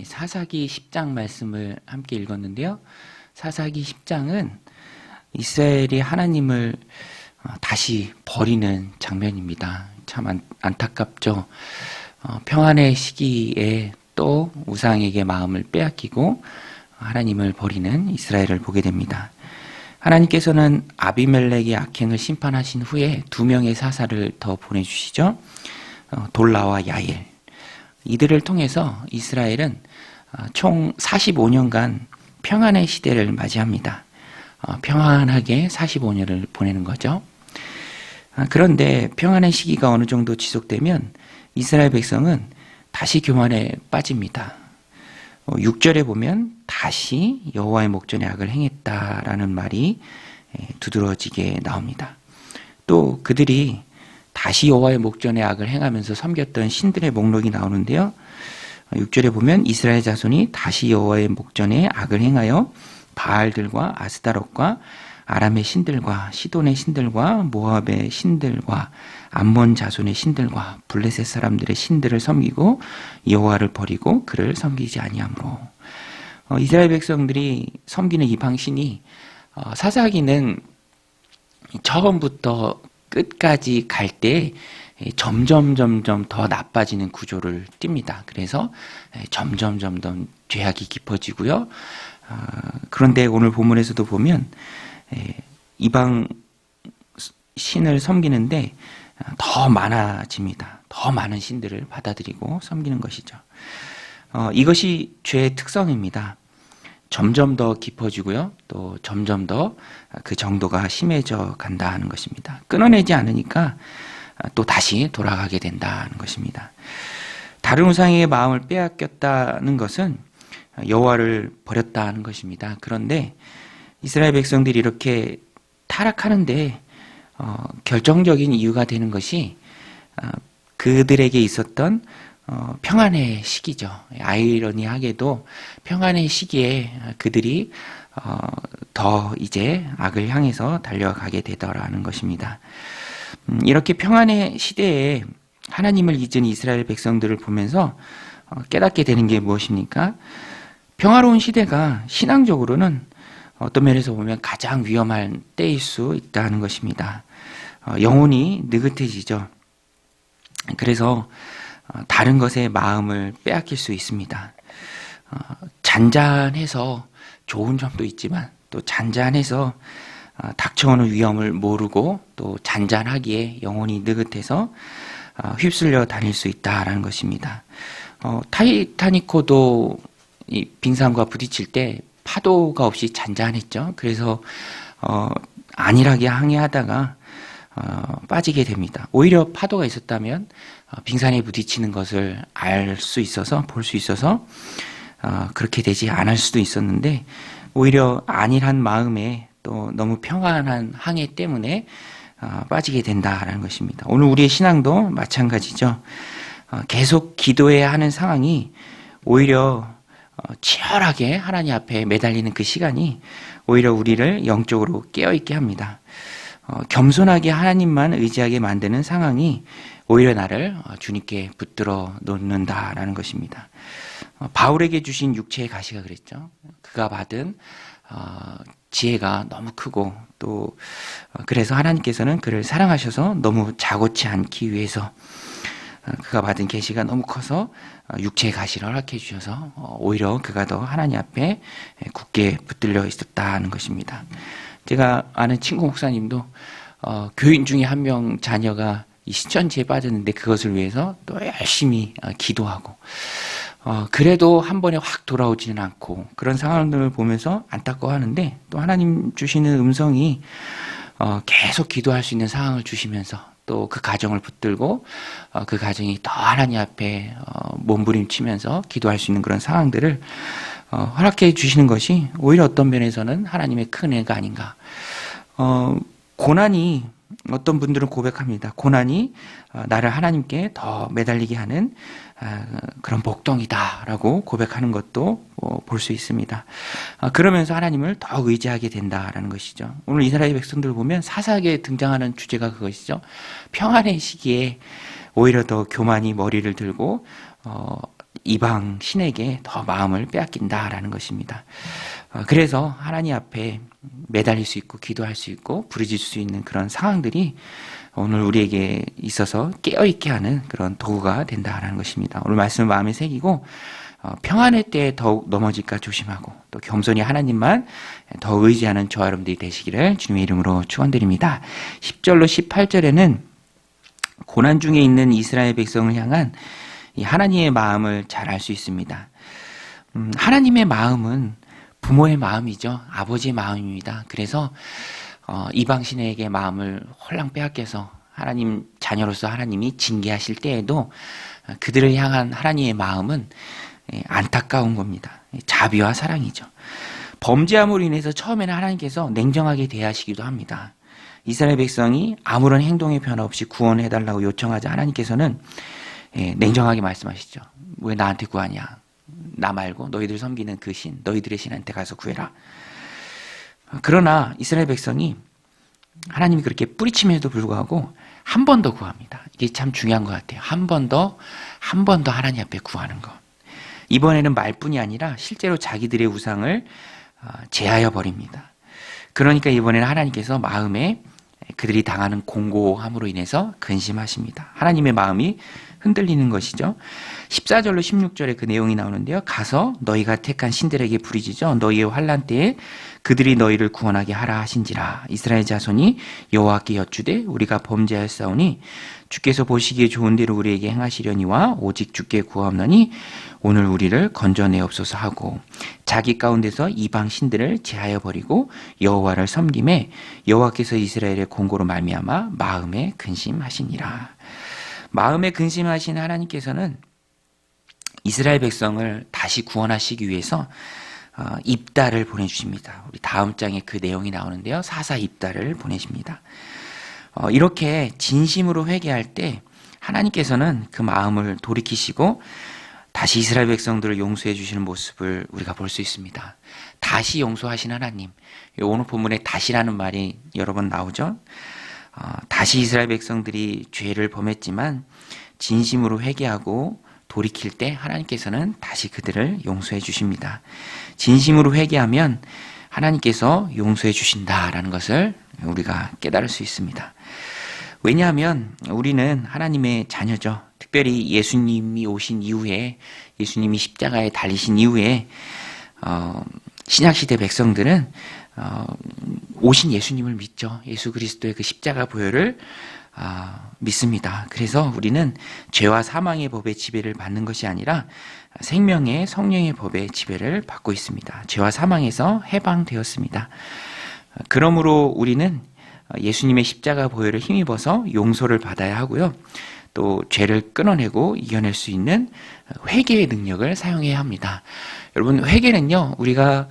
사사기 10장 말씀을 함께 읽었는데요. 사사기 10장은 이스라엘이 하나님을 다시 버리는 장면입니다. 참 안타깝죠. 평안의 시기에 또 우상에게 마음을 빼앗기고 하나님을 버리는 이스라엘을 보게 됩니다. 하나님께서는 아비멜렉의 악행을 심판하신 후에 두 명의 사사를 더 보내주시죠. 돌라와 야일. 이들을 통해서 이스라엘은 총 45년간 평안의 시대를 맞이합니다. 평안하게 45년을 보내는 거죠. 그런데 평안의 시기가 어느 정도 지속되면 이스라엘 백성은 다시 교만에 빠집니다. 6절에 보면 다시 여호와의 목전에 악을 행했다라는 말이 두드러지게 나옵니다. 또 그들이 다시 여호와의 목전에 악을 행하면서 섬겼던 신들의 목록이 나오는데요. 6절에 보면 이스라엘 자손이 다시 여호와의 목전에 악을 행하여 바알들과 아스타롯과 아람의 신들과 시돈의 신들과 모압의 신들과 암몬 자손의 신들과 블레셋 사람들의 신들을 섬기고 여호와를 버리고 그를 섬기지 아니하므로. 이스라엘 백성들이 섬기는 이방신이 사사기는 처음부터 끝까지 갈 때 점점 더 나빠지는 구조를 띱니다. 그래서 점점 죄악이 깊어지고요. 그런데 오늘 본문에서도 보면 이방 신을 섬기는데 더 많아집니다. 더 많은 신들을 받아들이고 섬기는 것이죠. 이것이 죄의 특성입니다. 점점 더 깊어지고요. 또 점점 더 그 정도가 심해져 간다는 것입니다. 끊어내지 않으니까 또 다시 돌아가게 된다는 것입니다. 다른 우상에게 마음을 빼앗겼다는 것은 여호와를 버렸다는 것입니다. 그런데 이스라엘 백성들이 이렇게 타락하는데 결정적인 이유가 되는 것이 그들에게 있었던 평안의 시기죠. 아이러니하게도 평안의 시기에 그들이 더 이제 악을 향해서 달려가게 되더라는 것입니다. 이렇게 평안의 시대에 하나님을 잊은 이스라엘 백성들을 보면서 깨닫게 되는 게 무엇입니까? 평화로운 시대가 신앙적으로는 어떤 면에서 보면 가장 위험한 때일 수 있다는 것입니다. 영혼이 느긋해지죠. 그래서 다른 것에 마음을 빼앗길 수 있습니다. 잔잔해서 좋은 점도 있지만 또 잔잔해서 닥쳐오는 위험을 모르고 또 잔잔하기에 영혼이 느긋해서 휩쓸려 다닐 수 있다라는 것입니다. 타이타닉호도 이 빙산과 부딪힐 때 파도가 없이 잔잔했죠. 그래서 안일하게 항해하다가 빠지게 됩니다. 오히려 파도가 있었다면 빙산에 부딪히는 것을 알 수 있어서 볼 수 있어서 그렇게 되지 않을 수도 있었는데 오히려 안일한 마음에 또 너무 평안한 항해 때문에 빠지게 된다라는 것입니다. 오늘 우리의 신앙도 마찬가지죠. 계속 기도해야 하는 상황이 오히려 치열하게 하나님 앞에 매달리는 그 시간이 오히려 우리를 영적으로 깨어있게 합니다. 겸손하게 하나님만 의지하게 만드는 상황이 오히려 나를 주님께 붙들어 놓는다라는 것입니다. 바울에게 주신 육체의 가시가 그랬죠. 그가 받은 지혜가 너무 크고 또 그래서 하나님께서는 그를 사랑하셔서 너무 자고치 않기 위해서 그가 받은 계시가 너무 커서 육체의 가시를 허락해 주셔서 오히려 그가 더 하나님 앞에 굳게 붙들려 있었다는 것입니다. 제가 아는 친구 목사님도 교인 중에 한 명 자녀가 이 신천지에 빠졌는데 그것을 위해서 또 열심히 기도하고 그래도 한 번에 확 돌아오지는 않고 그런 상황들을 보면서 안타까워하는데 또 하나님 주시는 음성이 계속 기도할 수 있는 상황을 주시면서 또 그 가정을 붙들고 그 가정이 더 하나님 앞에 몸부림치면서 기도할 수 있는 그런 상황들을 허락해 주시는 것이 오히려 어떤 면에서는 하나님의 큰 애가 아닌가. 고난이 어떤 분들은 고백합니다. 고난이 나를 하나님께 더 매달리게 하는 그런 복덩이다라고 고백하는 것도 볼 수 있습니다. 그러면서 하나님을 더 의지하게 된다라는 것이죠. 오늘 이스라엘 백성들 보면 사사기에 등장하는 주제가 그것이죠. 평안의 시기에 오히려 더 교만이 머리를 들고 이방 신에게 더 마음을 빼앗긴다라는 것입니다. 그래서 하나님 앞에 매달릴 수 있고 기도할 수 있고 부르짖을 수 있는 그런 상황들이 오늘 우리에게 있어서 깨어있게 하는 그런 도구가 된다라는 것입니다. 오늘 말씀을 마음에 새기고 평안의 때에 더욱 넘어질까 조심하고 또 겸손히 하나님만 더 의지하는 저와 여러분들이 되시기를 주님의 이름으로 축원드립니다. 10절로 18절에는 고난 중에 있는 이스라엘 백성을 향한 이 하나님의 마음을 잘 알 수 있습니다. 하나님의 마음은 부모의 마음이죠. 아버지의 마음입니다. 그래서 이방 신에게 마음을 홀랑 빼앗겨서 하나님 자녀로서 하나님이 징계하실 때에도 그들을 향한 하나님의 마음은 안타까운 겁니다. 자비와 사랑이죠. 범죄함으로 인해서 처음에는 하나님께서 냉정하게 대하시기도 합니다. 이스라엘 백성이 아무런 행동의 변화 없이 구원해달라고 요청하자 하나님께서는 냉정하게 말씀하시죠. 왜 나한테 구하냐? 나 말고 너희들 섬기는 그 신, 너희들의 신한테 가서 구해라. 그러나 이스라엘 백성이 하나님이 그렇게 뿌리침에도 불구하고 한 번 더 구합니다. 이게 참 중요한 것 같아요. 한 번 더 하나님 앞에 구하는 것. 이번에는 말뿐이 아니라 실제로 자기들의 우상을 제하여 버립니다. 그러니까 이번에는 하나님께서 마음에 그들이 당하는 공고함으로 인해서 근심하십니다. 하나님의 마음이 흔들리는 것이죠. 14절로 16절에 그 내용이 나오는데요. 가서 너희가 택한 신들에게 부르짖어 너희의 환난 때에 그들이 너희를 구원하게 하라 하신지라. 이스라엘 자손이 여호와께 여쭈되 우리가 범죄하였사오니 주께서 보시기에 좋은 대로 우리에게 행하시려니와 오직 주께 구하옵나니 오늘 우리를 건져내옵소서 하고 자기 가운데서 이방 신들을 제하여 버리고 여호와를 섬김에 여호와께서 이스라엘의 공고로 말미암아 마음에 근심하시니라. 마음에 근심하신 하나님께서는 이스라엘 백성을 다시 구원하시기 위해서 입다를 보내주십니다. 우리 다음 장에 그 내용이 나오는데요. 사사 입다를 보내십니다. 이렇게 진심으로 회개할 때 하나님께서는 그 마음을 돌이키시고 다시 이스라엘 백성들을 용서해 주시는 모습을 우리가 볼 수 있습니다. 다시 용서하신 하나님. 오늘 본문에 다시라는 말이 여러 번 나오죠. 다시 이스라엘 백성들이 죄를 범했지만 진심으로 회개하고 돌이킬 때 하나님께서는 다시 그들을 용서해 주십니다. 진심으로 회개하면 하나님께서 용서해 주신다라는 것을 우리가 깨달을 수 있습니다. 왜냐하면 우리는 하나님의 자녀죠. 특별히 예수님이 오신 이후에, 예수님이 십자가에 달리신 이후에 신약시대 백성들은 오신 예수님을 믿죠. 예수 그리스도의 그 십자가 보혈을 믿습니다. 그래서 우리는 죄와 사망의 법의 지배를 받는 것이 아니라 생명의 성령의 법의 지배를 받고 있습니다. 죄와 사망에서 해방되었습니다. 그러므로 우리는 예수님의 십자가 보혈을 힘입어서 용서를 받아야 하고요. 또 죄를 끊어내고 이겨낼 수 있는 회개의 능력을 사용해야 합니다. 여러분, 회개는요, 우리가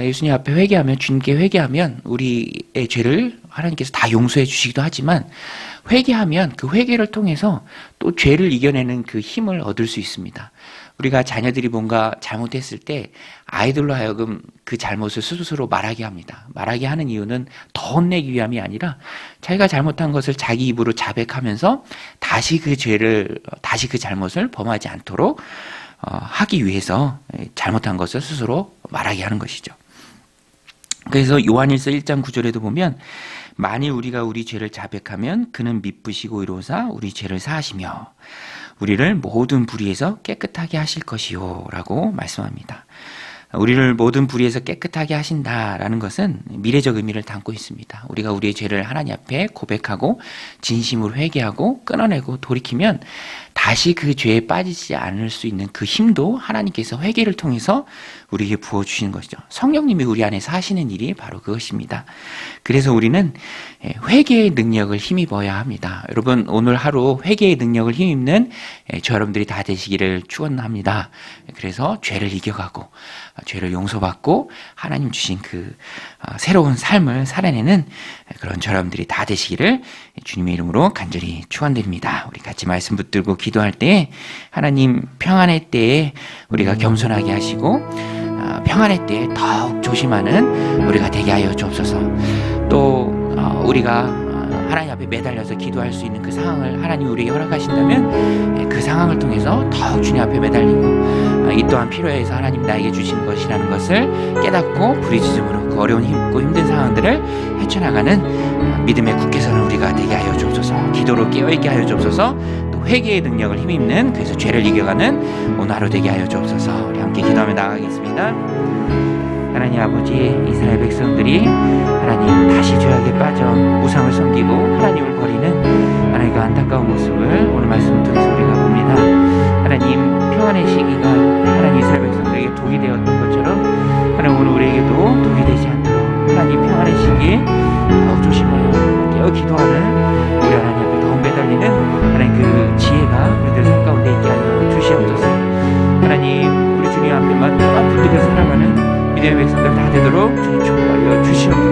예수님 앞에 회개하면, 주님께 회개하면 우리의 죄를 하나님께서 다 용서해 주시기도 하지만 회개하면 그 회개를 통해서 또 죄를 이겨내는 그 힘을 얻을 수 있습니다. 우리가 자녀들이 뭔가 잘못했을 때 아이들로 하여금 그 잘못을 스스로 말하게 합니다. 말하게 하는 이유는 더 혼내기 위함이 아니라 자기가 잘못한 것을 자기 입으로 자백하면서 다시 그 잘못을 범하지 않도록 하기 위해서 잘못한 것을 스스로 말하게 하는 것이죠. 그래서 요한일서 1장 9절에도 보면 만일 우리가 우리 죄를 자백하면 그는 미쁘시고 의로우사 우리 죄를 사하시며 우리를 모든 불의에서 깨끗하게 하실 것이요 라고 말씀합니다. 우리를 모든 불의에서 깨끗하게 하신다라는 것은 미래적 의미를 담고 있습니다. 우리가 우리의 죄를 하나님 앞에 고백하고 진심으로 회개하고 끊어내고 돌이키면 다시 그 죄에 빠지지 않을 수 있는 그 힘도 하나님께서 회개를 통해서 우리에게 부어주시는 것이죠. 성령님이 우리 안에 사시는 일이 바로 그것입니다. 그래서 우리는 회개의 능력을 힘입어야 합니다. 여러분, 오늘 하루 회개의 능력을 힘입는 저 여러분들이 다 되시기를 축원합니다. 그래서 죄를 이겨가고 죄를 용서받고 하나님 주신 그 새로운 삶을 살아내는 그런 저 여러분들이 다 되시기를 주님의 이름으로 간절히 축원드립니다. 우리 같이 말씀 붙들고 기도할 때 하나님 평안의 때에 우리가 겸손하게 하시고 평안의 때에 더욱 조심하는 우리가 되게 하여 주옵소서. 또 우리가 하나님 앞에 매달려서 기도할 수 있는 그 상황을 하나님 우리에게 허락하신다면 그 상황을 통해서 더욱 주님 앞에 매달리고 이 또한 필요해서 하나님 나에게 주신 것이라는 것을 깨닫고 부르짖음으로 그 어려운 힘든 상황들을 헤쳐나가는 믿음의 굳게 서는 우리가 되게 하여 주옵소서. 기도로 깨어있게 하여 주옵소서. 또 회개의 능력을 힘입는, 그래서 죄를 이겨가는 오늘 하루 되게 하여 주옵소서. 우리 함께 기도하며 나가겠습니다. 하나님 아버지, 이스라엘 백성들이 하나님 다시 죄악에 빠져 우상을 섬기고 하나님을 버리는 하나님 그 안타까운 모습을 오늘 말씀을 통해서 우리가 봅니다. 하나님 평안의 시기가 하나님 이스라엘 백성들에게 독이 되었던 것처럼 하나님 오늘 우리에게도 독이 되지 않도록 하나님 평안의 시기에 더욱 조심하여 깨어 기도하는 우리 하나님 앞에 더욱 매달리는 하나님 그 지혜가 우리들 삶 가운데 있게 하여 주시옵소서. 하나님 우리 주님 앞에만 또한 붙들려 살아가는 믿음의 백성들 다 되도록 주님 축복하여 주시옵소서.